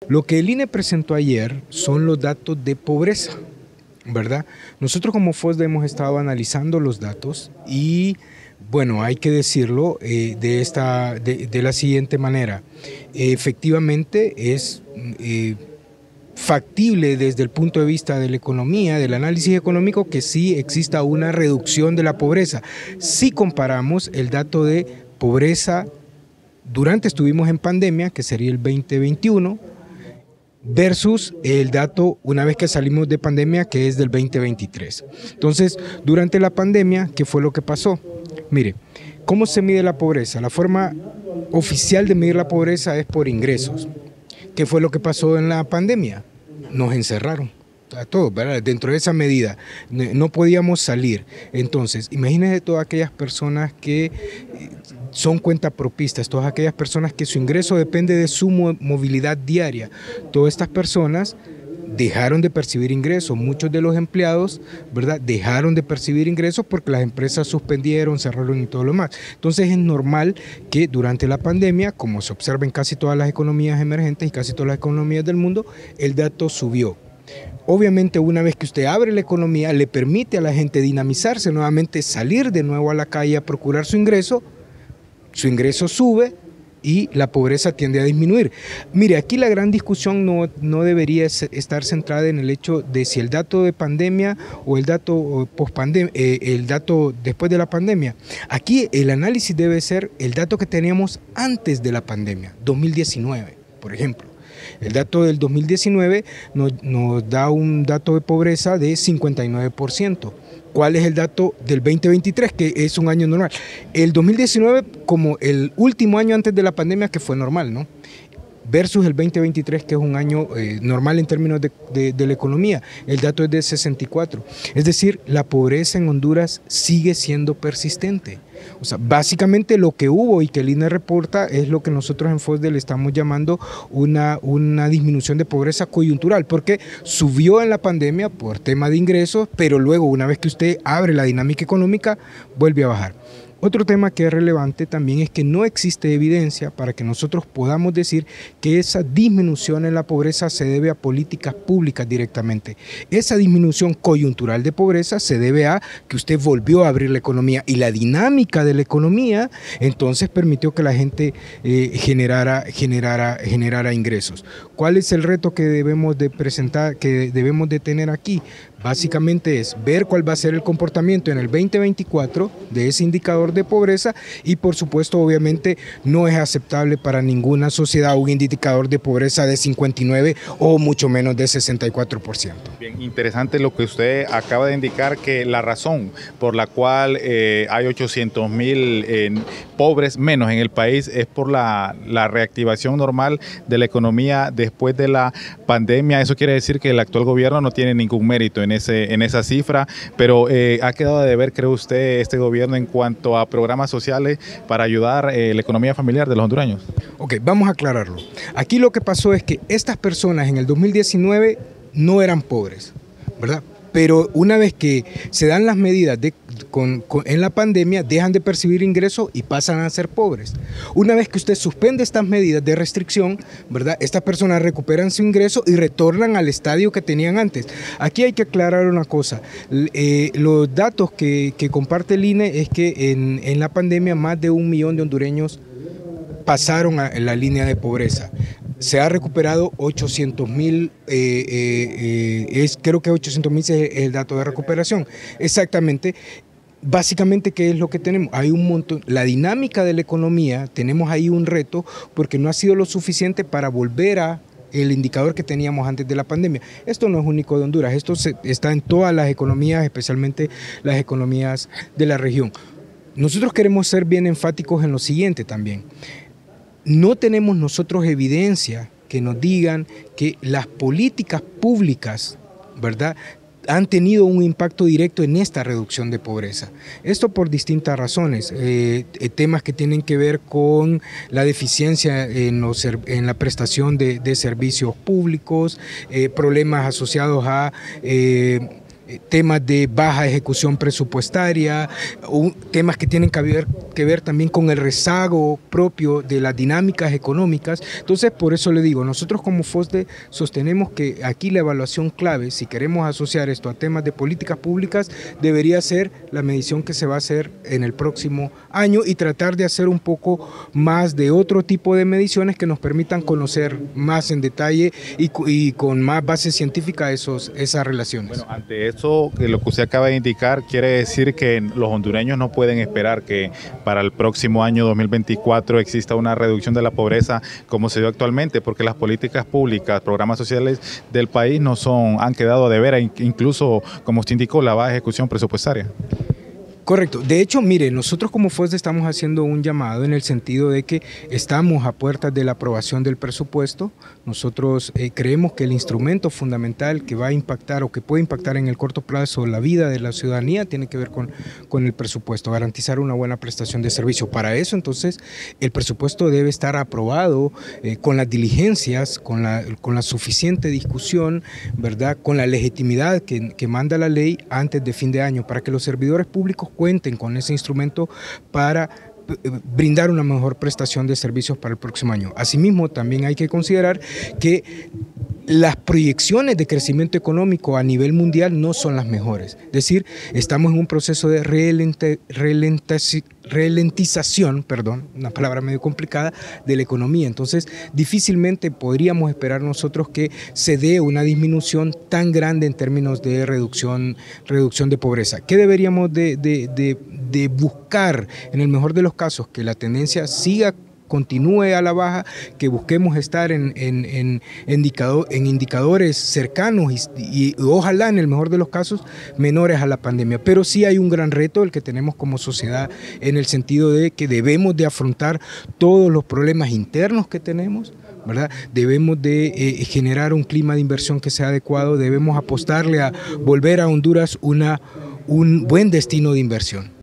Lo que el INE presentó ayer son los datos de pobreza, ¿verdad? Nosotros como FOSDE hemos estado analizando los datos y, bueno, hay que decirlo de la siguiente manera. Efectivamente es factible desde el punto de vista de la economía, del análisis económico, que sí exista una reducción de la pobreza. Si comparamos el dato de pobreza durante estuvimos en pandemia, que sería el 2021, versus el dato una vez que salimos de pandemia, que es del 2023. Entonces, durante la pandemia, ¿qué fue lo que pasó? Mire, ¿cómo se mide la pobreza? La forma oficial de medir la pobreza es por ingresos. ¿Qué fue lo que pasó en la pandemia? Nos encerraron a todos, ¿verdad? Dentro de esa medida no podíamos salir. Entonces, imagínense todas aquellas personas que son cuentapropistas, todas aquellas personas que su ingreso depende de su movilidad diaria. Todas estas personas dejaron de percibir ingresos, muchos de los empleados, ¿verdad?, dejaron de percibir ingresos porque las empresas suspendieron, cerraron y todo lo demás. Entonces es normal que durante la pandemia, como se observa en casi todas las economías emergentes y casi todas las economías del mundo, el dato subió. Obviamente, una vez que usted abre la economía, le permite a la gente dinamizarse nuevamente, salir de nuevo a la calle a procurar su ingreso sube y la pobreza tiende a disminuir. Mire, aquí la gran discusión no debería estar centrada en el hecho de si el dato de pandemia o el dato post-pandemia, el dato después de la pandemia. Aquí el análisis debe ser el dato que teníamos antes de la pandemia, 2019, por ejemplo. El dato del 2019 nos da un dato de pobreza de 59%. ¿Cuál es el dato del 2023, que es un año normal? El 2019 como el último año antes de la pandemia, que fue normal, ¿no? Versus el 2023, que es un año normal en términos de la economía. El dato es de 64. Es decir, la pobreza en Honduras sigue siendo persistente. O sea, básicamente lo que hubo y que el INE reporta es lo que nosotros en FOSDE le estamos llamando una disminución de pobreza coyuntural, porque subió en la pandemia por tema de ingresos, pero luego, una vez que usted abre la dinámica económica, vuelve a bajar. Otro tema que es relevante también es que no existe evidencia para que nosotros podamos decir que esa disminución en la pobreza se debe a políticas públicas directamente. Esa disminución coyuntural de pobreza se debe a que usted volvió a abrir la economía y la dinámica de la economía entonces permitió que la gente generara ingresos. ¿Cuál es el reto que debemos de presentar, que debemos de tener aquí? Básicamente es ver cuál va a ser el comportamiento en el 2024 de ese indicador de pobreza y, por supuesto, obviamente no es aceptable para ninguna sociedad un indicador de pobreza de 59 o mucho menos de 64%. Bien, interesante lo que usted acaba de indicar, que la razón por la cual hay 800,000 pobres menos en el país es por la reactivación normal de la economía después de la pandemia. Eso quiere decir que el actual gobierno no tiene ningún mérito en esa cifra, pero ha quedado de ver, ¿cree usted, este gobierno en cuanto a programas sociales para ayudar la economía familiar de los hondureños? Ok, vamos a aclararlo. Aquí lo que pasó es que estas personas en el 2019 no eran pobres, ¿verdad? Pero una vez que se dan las medidas en la pandemia, dejan de percibir ingresos y pasan a ser pobres. Una vez que usted suspende estas medidas de restricción, ¿verdad?, estas personas recuperan su ingreso y retornan al estadio que tenían antes. Aquí hay que aclarar una cosa. Los datos que comparte el INE es que en la pandemia más de 1 millón de hondureños pasaron a la línea de pobreza. Se ha recuperado 800,000, creo que 800,000 es el dato de recuperación. Exactamente. Básicamente, ¿qué es lo que tenemos? Hay un montón, la dinámica de la economía, tenemos ahí un reto porque no ha sido lo suficiente para volver a el indicador que teníamos antes de la pandemia. Esto no es único de Honduras, esto está en todas las economías, especialmente las economías de la región. Nosotros queremos ser bien enfáticos en lo siguiente también. No tenemos nosotros evidencia que nos digan que las políticas públicas, ¿verdad?, han tenido un impacto directo en esta reducción de pobreza. Esto por distintas razones, temas que tienen que ver con la deficiencia en la prestación de servicios públicos, problemas asociados a temas de baja ejecución presupuestaria, temas que tienen que ver también con el rezago propio de las dinámicas económicas. Entonces, por eso le digo, nosotros como FOSDE sostenemos que aquí la evaluación clave, si queremos asociar esto a temas de políticas públicas, debería ser la medición que se va a hacer en el próximo año y tratar de hacer un poco más de otro tipo de mediciones que nos permitan conocer más en detalle y con más base científica esas relaciones. Bueno, ante eso, lo que usted acaba de indicar, quiere decir que los hondureños no pueden esperar que para el próximo año 2024 exista una reducción de la pobreza como se dio actualmente, porque las políticas públicas, programas sociales del país han quedado a deber, incluso, como usted indicó, la baja ejecución presupuestaria. Correcto. De hecho, mire, nosotros como FOSDE estamos haciendo un llamado en el sentido de que estamos a puertas de la aprobación del presupuesto. Nosotros creemos que el instrumento fundamental que va a impactar o que puede impactar en el corto plazo la vida de la ciudadanía tiene que ver con el presupuesto, garantizar una buena prestación de servicio. Para eso, entonces, el presupuesto debe estar aprobado con las diligencias, con la suficiente discusión, ¿verdad?, con la legitimidad que manda la ley antes de fin de año, para que los servidores públicos cuenten con ese instrumento para brindar una mejor prestación de servicios para el próximo año. Asimismo, también hay que considerar que las proyecciones de crecimiento económico a nivel mundial no son las mejores. Es decir, estamos en un proceso de ralentización, una palabra medio complicada, de la economía. Entonces, difícilmente podríamos esperar nosotros que se dé una disminución tan grande en términos de reducción de pobreza. ¿Qué deberíamos de buscar en el mejor de los casos? Que la tendencia continúe a la baja, que busquemos estar en indicadores cercanos y ojalá en el mejor de los casos menores a la pandemia. Pero sí hay un gran reto el que tenemos como sociedad en el sentido de que debemos de afrontar todos los problemas internos que tenemos, ¿verdad? Debemos de generar un clima de inversión que sea adecuado, debemos apostarle a volver a Honduras un buen destino de inversión.